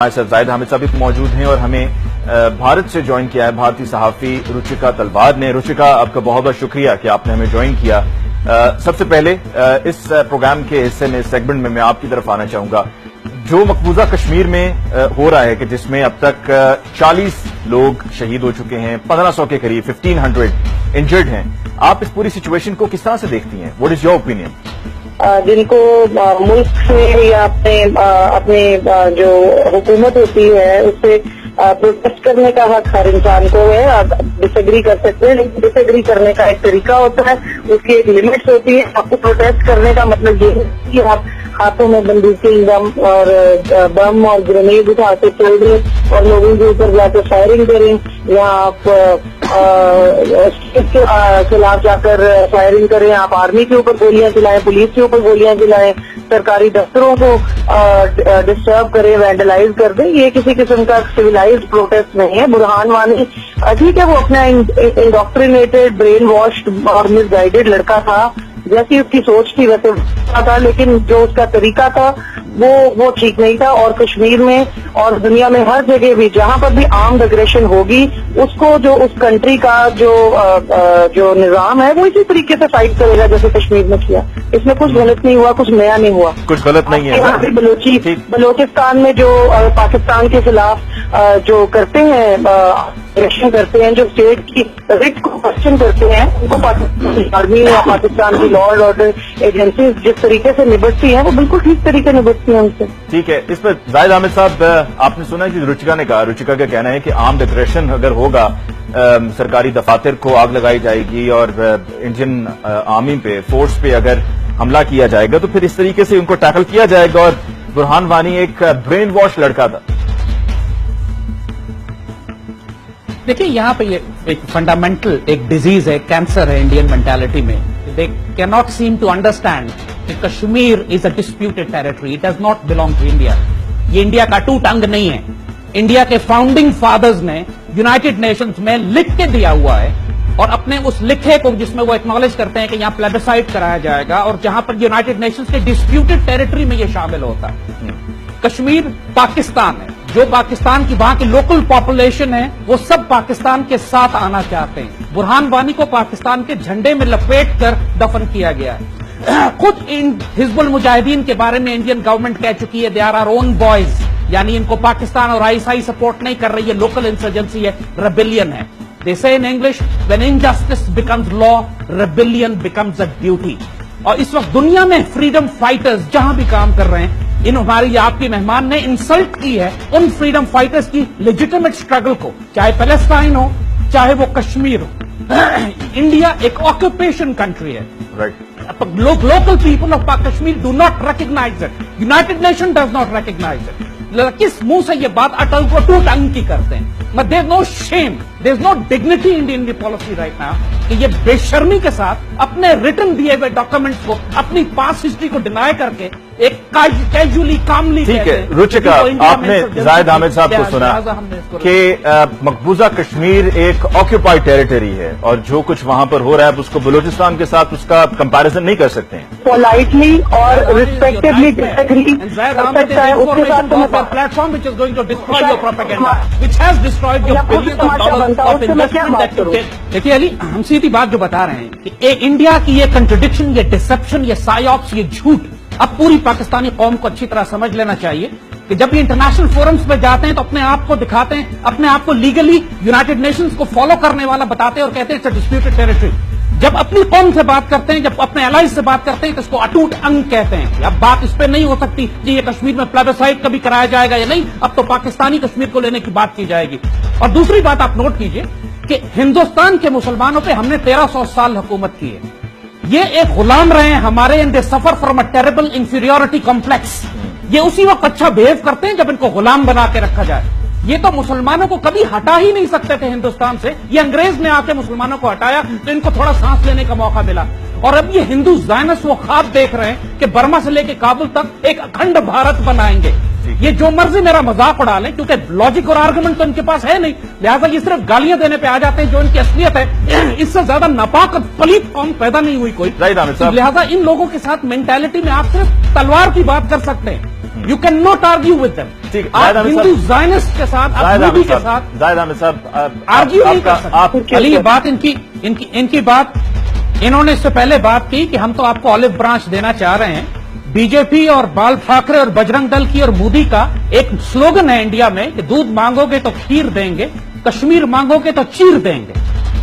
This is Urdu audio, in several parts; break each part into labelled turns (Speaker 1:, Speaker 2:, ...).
Speaker 1: ہمارے ساتھ زاہد حامد صاحب موجود ہیں اور ہمیں بھارت سے جوائن کیا ہے بھارتی صحافی رچکا تلوار نے۔ رچکا، آپ کا بہت بہت شکریہ کہ آپ نے ہمیں جوائن کیا۔ سب سے پہلے اس پروگرام کے حصے میں، اس سیگمنٹ میں آپ کی طرف آنا چاہوں گا۔ جو مقبوضہ کشمیر میں ہو رہا ہے کہ جس میں اب تک 40 لوگ شہید ہو چکے ہیں، 1500 کے قریب 1500 انجرڈ ہیں، آپ اس پوری سچویشن کو کس طرح سے دیکھتی ہیں؟ What is your opinion?
Speaker 2: جن کو ملک سے یا اپنے جو حکومت ہوتی ہے اس سے پروٹیسٹ کرنے کا حق ہر انسان کو ہے۔ آپ ڈس ایگری کر سکتے ہیں، لیکن ڈس ایگری کرنے کا ایک طریقہ ہوتا ہے، اس کی ایک لمٹس ہوتی ہے۔ آپ کو پروٹیسٹ کرنے کا مطلب یہ ہے کہ آپ ہاتھوں میں بندوقیں بم اور گرینیڈ اٹھا کے چل دیں اور لوگوں کے اوپر جا کے فائرنگ کریں، یا آپ کے خلاف جا کر فائرنگ کریں، آپ آرمی کے اوپر گولیاں چلائیں، پولیس کے اوپر گولیاں چلائیں، سرکاری دفتروں کو ڈسٹرب کریں، وینڈلائز کر دیں۔ یہ کسی قسم کا سویلائزڈ پروٹیسٹ نہیں ہے۔ برہان وانی ٹھیک ہے، وہ اپنا انڈوکٹرینیٹڈ، برین واشڈ اور مس گائیڈڈ لڑکا تھا، جیسی اس کی سوچ تھی ویسے تھا، لیکن جو اس کا طریقہ تھا وہ ٹھیک نہیں تھا۔ اور کشمیر میں اور دنیا میں ہر جگہ بھی جہاں پر بھی آرمڈ اگریشن ہوگی، اس کو جو اس کنٹری کا جو نظام ہے وہ اسی طریقے سے فائٹ کرے گا جیسے کشمیر میں کیا۔ اس میں کچھ غلط نہیں ہوا، کچھ نیا نہیں ہوا،
Speaker 1: کچھ غلط نہیں ہے۔
Speaker 2: بلوچستان میں جو پاکستان کے خلاف جو کرتے ہیں اگریشن کرتے ہیں، جو اسٹیٹ کی رٹ کو کوشچن کرتے ہیں، ان کو پاکستان آرمی یا پاکستان کی لا اینڈ آرڈر ایجنسیز جس طریقے سے نبٹتی ہیں وہ بالکل ٹھیک طریقے نبٹتی ہیں ان سے۔
Speaker 1: ٹھیک ہے، اس پر زاہد حامد صاحب، آپ نے سنا کہ رچکا نے کہا، رچکا کا کہنا ہے کہ آرمڈ اگریشن اگر ہوگا، سرکاری دفاتر کو آگ لگائی جائے گی اور انڈین آرمی پہ، فورس پہ اگر حملہ کیا جائے گا تو پھر اس طریقے سے ان کو ٹیکل کیا جائے گا، اور برہان وانی ایک برین واش لڑکا تھا۔
Speaker 3: دیکھیں، یہاں پہ یہ ایک فنڈامنٹل ایک ڈیزیز ہے، کینسر ہے انڈین مینٹالٹی میں۔ They can not seem to understand کہ Kashmir is a disputed territory, it does not belong to India. یہ انڈیا کا ٹوٹ انگ نہیں ہے۔ انڈیا کے فاؤنڈنگ فادرز نے یونائٹڈ نیشنز میں لکھ کے دیا ہوا ہے، اور اپنے اس لکھے کو جس میں وہ ایکنالج کرتے ہیں کہ یہاں پلیبسائٹ کرایا جائے گا، اور جہاں پر یونائٹڈ نیشنز کے ڈسپیوٹڈ ٹیریٹری میں یہ شامل ہوتا ہے۔ کشمیر پاکستان ہے، جو پاکستان کی وہاں کی لوکل پاپولیشن ہے وہ سب پاکستان کے ساتھ آنا چاہتے ہیں۔ برہان وانی کو پاکستان کے جھنڈے میں لپیٹ کر دفن کیا گیا ہے۔ خود ان حزب المجاہدین کے بارے میں انڈین گورنمنٹ کہہ چکی ہے، they are our own boys, یعنی ان کو پاکستان اور ISI سپورٹ نہیں کر رہی ہے، لوکل انسرجنسی ہے، ریبیلین ہے۔ They say in English, when injustice becomes law, rebellion becomes a duty۔ اور اس وقت دنیا میں فریڈم فائٹرز جہاں بھی کام کر رہے ہیں، ان ہماری آپ کے مہمان نے انسلٹ کی ہے ان فریڈم فائٹرز کی لیجیٹمیٹ اسٹرگل کو، چاہے پیلسٹائن ہو چاہے وہ کشمیر ہو۔ انڈیا ایک آکوپیشن کنٹری ہے، local people of Kashmir do not recognize it. United Nations does not recognize it. کس منہ سے یہ بات اٹل کو ٹوٹ انگ کی کرتے ہیں؟ There is no shame, there is no dignity in Indian policy right now کہ یہ بے شرمی کے ساتھ اپنے ریٹن دیے ہوئے ڈاکومنٹس کو، اپنی پاس ہسٹری کو ڈینائی کر کے ایک کیجولی کاملی
Speaker 1: ٹھیک ہے۔ رچکا، آپ نے زاہد حامد صاحب کو سنا کہ مقبوضہ کشمیر ایک آکوپائڈ ٹیریٹری ہے، اور جو کچھ وہاں پر ہو رہا ہے اس کو بلوچستان کے ساتھ اس کا کمپیریزن نہیں کر سکتے ہیں۔
Speaker 2: پولائٹلی اور ریسپیکٹڈلی ڈس agri
Speaker 3: platform which is going to destroy your propaganda, which has destroyed your billions of dollars of investment that you did۔ دیکھیے علی، ہم سیدھی بات جو بتا رہے ہیں کہ انڈیا کی یہ کنٹرڈکشن، یہ ڈسپشن، یہ سائیوپس، یہ جھوٹ اب پوری پاکستانی قوم کو اچھی طرح سمجھ لینا چاہیے کہ جب یہ انٹرنیشنل فورمز پہ جاتے ہیں تو اپنے آپ کو دکھاتے ہیں، اپنے آپ کو لیگلی یونائٹڈ نیشنز کو فالو کرنے والا بتاتے ہیں اور کہتے ہیں اٹس اے ڈسپیوٹڈ ٹیریٹری۔ جب اپنی قوم سے بات کرتے ہیں، جب اپنے الائز سے بات کرتے ہیں تو اس کو اٹوٹ انگ کہتے ہیں۔ اب بات اس پہ نہیں ہو سکتی کہ یہ کشمیر میں پلیبسائٹ کبھی کرایا جائے گا یا نہیں، اب تو پاکستانی کشمیر کو لینے کی بات کی جائے گی۔ اور دوسری بات آپ نوٹ کیجئے کہ ہندوستان کے مسلمانوں پہ ہم نے 1300 سال حکومت کی ہے، یہ ایک غلام رہے ہیں ہمارے، and they suffer from a terrible inferiority complex۔ یہ اسی وقت اچھا بہیو کرتے ہیں جب ان کو غلام بنا کے رکھا جائے۔ یہ تو مسلمانوں کو کبھی ہٹا ہی نہیں سکتے تھے ہندوستان سے، یہ انگریز نے آ کے مسلمانوں کو ہٹایا تو ان کو تھوڑا سانس لینے کا موقع ملا۔ اور اب یہ ہندو زائنس وہ خواب دیکھ رہے ہیں کہ برما سے لے کے کابل تک ایک اکھنڈ بھارت بنائیں گے۔ یہ جو مرضی میرا مذاق اڑا لیں، کیونکہ لاجک اور آرگومنٹ تو ان کے پاس ہے نہیں، لہٰذا یہ صرف گالیاں دینے پہ آ جاتے ہیں جو ان کی اصلیت ہے۔ اس سے زیادہ ناپاک اور پلیت قوم پیدا نہیں ہوئی کوئی، لہٰذا ان لوگوں کے ساتھ مینٹالٹی میں آپ صرف تلوار کی بات کر سکتے ہیں۔ You cannot argue with them.
Speaker 1: ٹھیک ہے،
Speaker 3: آپ
Speaker 1: زاہد احمد
Speaker 3: ہندو
Speaker 1: صاحب،
Speaker 3: زائنسٹ کے ساتھ، آپ
Speaker 1: زاہد
Speaker 3: مودی
Speaker 1: احمد
Speaker 3: کے ساتھ
Speaker 1: صاحب، زاہد احمد صاحب،
Speaker 3: آرگیو نہیں کر
Speaker 1: آپ
Speaker 3: سکتے. علی یہ بات ان کی بات انہوں نے اس سے پہلے بات کی کہ ہم تو آپ کو آلو برانچ دینا چاہ رہے ہیں. بی جے پی اور بال ٹھاکرے اور بجرنگ دل کی اور مودی کا ایک سلوگن ہے انڈیا میں کہ دودھ مانگو گے تو کھیر دیں گے، کشمیر مانگو گے تو چیر دیں گے.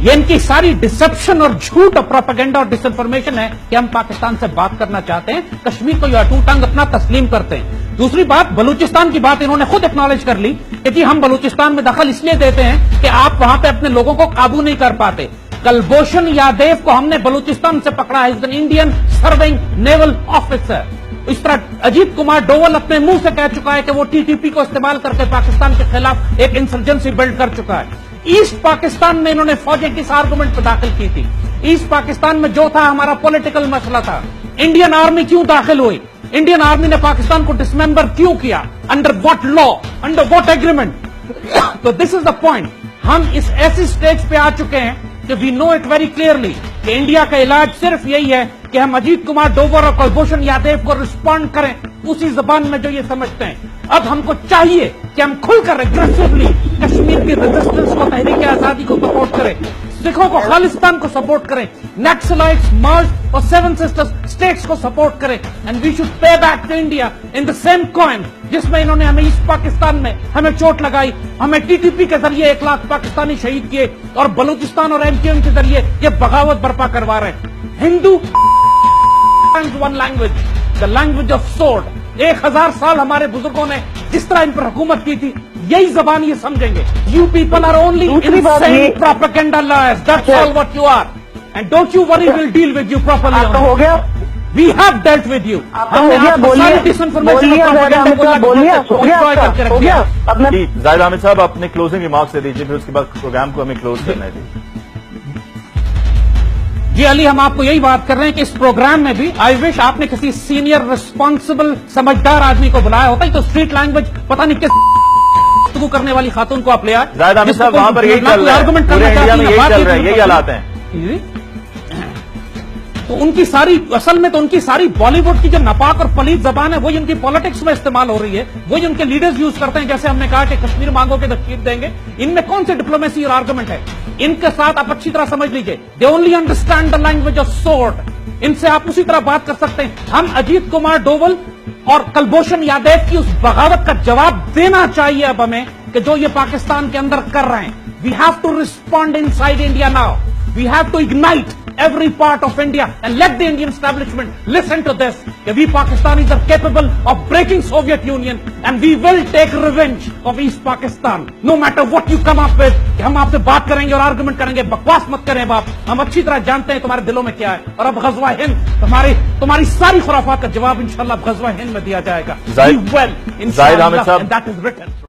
Speaker 3: یہ ان کی ساری ڈسپشن اور جھوٹ اور پروپیگنڈا اور ڈس انفارمیشن ہے کہ ہم پاکستان سے بات کرنا چاہتے ہیں، کشمیر کو ٹو ٹنگ اپنا تسلیم کرتے ہیں. دوسری بات، بلوچستان کی بات انہوں نے خود اکنالج کر لی کہ جی ہم بلوچستان میں دخل اس لیے دیتے ہیں کہ آپ وہاں پہ اپنے لوگوں کو قابو نہیں کر پاتے. کلبھوشن یادیو کو ہم نے بلوچستان سے پکڑا ہے، is an Indian serving naval officer. اس طرح اجیت کمار ڈوول اپنے منہ سے کہہ چکا ہے کہ وہ ٹی ٹی پی کو استعمال کر کے پاکستان کے خلاف ایک انسرجنسی بلڈ کر چکا ہے. ایسٹ پاکستان میں انہوں نے فوجیں کس آرگومنٹ پہ داخل کی تھی؟ ایسٹ پاکستان میں جو تھا ہمارا پولیٹیکل مسئلہ تھا. انڈین آرمی کیوں داخل ہوئی؟ انڈین آرمی نے پاکستان کو ڈسممبر کیوں کیا؟ Under what law, under what agreement? تو دس از دا پوائنٹ. ہم اس ایسی سٹیج پہ آ چکے ہیں کہ وی نو اٹ ویری کلیئرلی کہ انڈیا کا علاج صرف یہی ہے کہ ہم اجیت کمار ڈوور اور کلبھوشن یادیو کو رسپونڈ کریں اسی زبان میں جو یہ سمجھتے ہیں. اب ہم کو چاہیے کہ ہم کھل کر اگریسولی کشمیر کی ریزسٹنس کو، تحریک آزادی کو سپورٹ کریں، سکھوں کو، خالصتان کو سپورٹ کریں، نیکسلائٹس، مارچ اور سیون سسٹرز اسٹیٹس کو سپورٹ کریں. And we should pay back to India in the same coin جس میں انہوں نے ہمیں ایسٹ پاکستان میں ہمیں چوٹ لگائی، ہمیں ٹی ٹی پی کے ذریعے 1 لاکھ پاکستانی شہید کیے اور بلوچستان اور ایم کیو ایم کے ذریعے یہ بغاوت برپا کروا رہے ہیں. Hindu one language, the language of sword. 1000 سال ہمارے بزرگوں نے جس طرح ان پر حکومت کی تھی یہی زبان یہ سمجھیں گے. You people are only insane propaganda liars, that's all what you are. And don't you worry, we'll deal with you properly.
Speaker 2: آپ کا ہو گیا،
Speaker 3: we have dealt with you.
Speaker 2: آپ کا ہو گیا، بولیے ہو گیا. اپنا
Speaker 1: جی زاہد احمد صاحب اپنے کلوزنگ ریمارکس دے دیجیے، پھر اس کے بعد پروگرام کو ہمیں کلوز کرنا ہے.
Speaker 3: جی علی، ہم آپ کو یہی بات کر رہے ہیں کہ اس پروگرام میں بھی آئی وش آپ نے کسی سینئر ریسپانسبل سمجھدار آدمی کو بلایا ہوتا. تو اسٹریٹ لینگویج پتہ نہیں کس گفتگو کرنے والی خاتون کو آپ لے آئے.
Speaker 1: زاہد احمد صاحب وہاں پر یہی چل رہا ہے، پورے انڈیا میں یہی چل رہا ہے، یہی حالات ہیں.
Speaker 3: تو ان کی ساری اصل میں تو ان کی ساری بالی ووڈ کی جو ناپاک اور پلید زبان ہے وہی ان کی پالیٹکس میں استعمال ہو رہی ہے، وہی ان کے لیڈرز یوز کرتے ہیں. جیسے ہم نے کہا کہ کشمیر مانگو گے تو کھیر دیں گے، ان میں کون سے ڈپلومیسی اور آرگومنٹ ہے؟ ان کے ساتھ آپ اچھی طرح سمجھ لیجئے، they only understand the language of sword. ان سے آپ اسی طرح بات کر سکتے ہیں. ہم اجیت کمار ڈوول اور کلبھوشن یادیو کی اس بغاوت کا جواب دینا چاہیے اب ہمیں کہ جو یہ پاکستان کے اندر کر رہے ہیں. We have to respond inside India now. We have to ignite every part of India and let the Indian establishment listen to this. We Pakistanis are capable of breaking Soviet Union and we will take revenge of East Pakistan. No matter what you come up with, ہم آپ سے بات کریں گے اور آرگومنٹ کریں گے. بکواس مت کریں باپ، ہم اچھی طرح جانتے ہیں تمہارے دلوں میں کیا ہے. اور اب غزوہ ہند تمہاری ساری خرافات کا جواب انشاءاللہ اب غزوہ ہند میں دیا جائے گا.
Speaker 1: زاہد احمد صاحب،
Speaker 3: that is written.